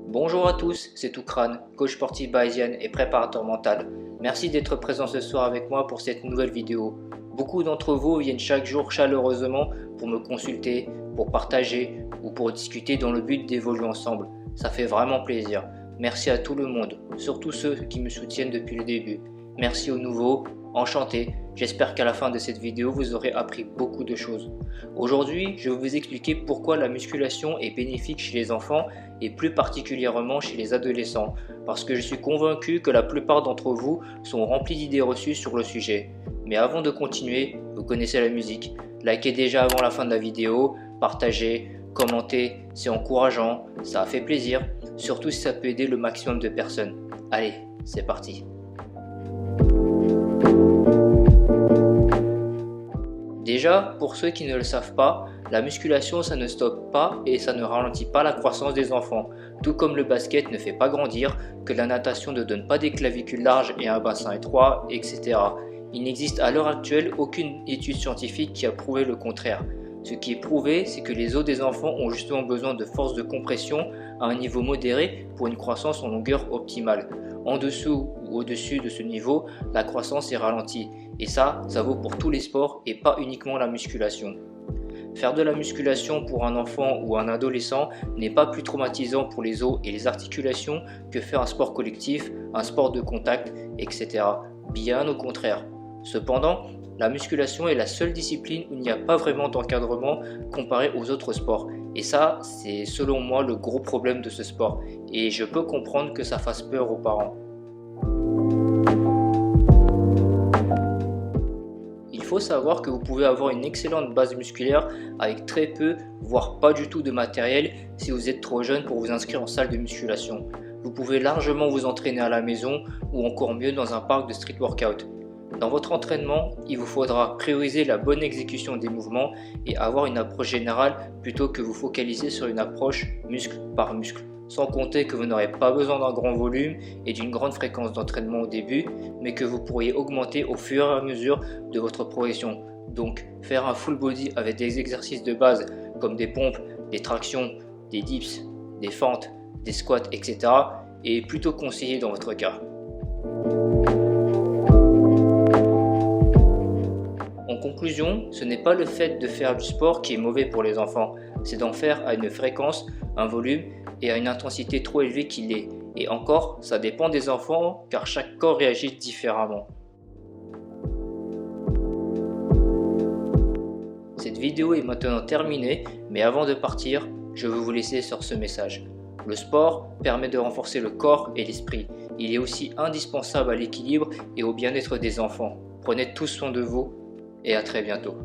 Bonjour à tous, c'est Toukran, coach sportif bayésien et préparateur mental. Merci d'être présent ce soir avec moi pour cette nouvelle vidéo. Beaucoup d'entre vous viennent chaque jour chaleureusement pour me consulter, pour partager ou pour discuter dans le but d'évoluer ensemble. Ça fait vraiment plaisir. Merci à tout le monde, surtout ceux qui me soutiennent depuis le début. Merci aux nouveaux, enchanté. J'espère qu'à la fin de cette vidéo, vous aurez appris beaucoup de choses. Aujourd'hui, je vais vous expliquer pourquoi la musculation est bénéfique chez les enfants et plus particulièrement chez les adolescents, parce que je suis convaincu que la plupart d'entre vous sont remplis d'idées reçues sur le sujet. Mais avant de continuer, vous connaissez la musique. Likez déjà avant la fin de la vidéo, partagez, commentez, c'est encourageant, ça fait plaisir, surtout si ça peut aider le maximum de personnes. Allez, c'est parti. Déjà, pour ceux qui ne le savent pas, la musculation ça ne stoppe pas et ça ne ralentit pas la croissance des enfants, tout comme le basket ne fait pas grandir, que la natation ne donne pas des clavicules larges et un bassin étroit, etc. Il n'existe à l'heure actuelle aucune étude scientifique qui a prouvé le contraire. Ce qui est prouvé, c'est que les os des enfants ont justement besoin de force de compression à un niveau modéré pour une croissance en longueur optimale. En dessous ou au-dessus de ce niveau, la croissance est ralentie. Et ça vaut pour tous les sports et pas uniquement la musculation. Faire de la musculation pour un enfant ou un adolescent n'est pas plus traumatisant pour les os et les articulations que faire un sport collectif, un sport de contact, etc. Bien au contraire. Cependant, la musculation est la seule discipline où il n'y a pas vraiment d'encadrement comparé aux autres sports. Et ça, c'est selon moi le gros problème de ce sport. Et je peux comprendre que ça fasse peur aux parents. Il faut savoir que vous pouvez avoir une excellente base musculaire avec très peu, voire pas du tout de matériel si vous êtes trop jeune pour vous inscrire en salle de musculation. Vous pouvez largement vous entraîner à la maison ou encore mieux dans un parc de street workout. Dans votre entraînement, il vous faudra prioriser la bonne exécution des mouvements et avoir une approche générale plutôt que vous focaliser sur une approche muscle par muscle. Sans compter que vous n'aurez pas besoin d'un grand volume et d'une grande fréquence d'entraînement au début, mais que vous pourriez augmenter au fur et à mesure de votre progression. Donc, faire un full body avec des exercices de base comme des pompes, des tractions, des dips, des fentes, des squats, etc. est plutôt conseillé dans votre cas. En conclusion, ce n'est pas le fait de faire du sport qui est mauvais pour les enfants, c'est d'en faire à une fréquence, un volume et à une intensité trop élevée qui l'est. Et encore, ça dépend des enfants car chaque corps réagit différemment. Cette vidéo est maintenant terminée, mais avant de partir, je veux vous laisser sur ce message. Le sport permet de renforcer le corps et l'esprit. Il est aussi indispensable à l'équilibre et au bien-être des enfants. Prenez tous soin de vous et à très bientôt.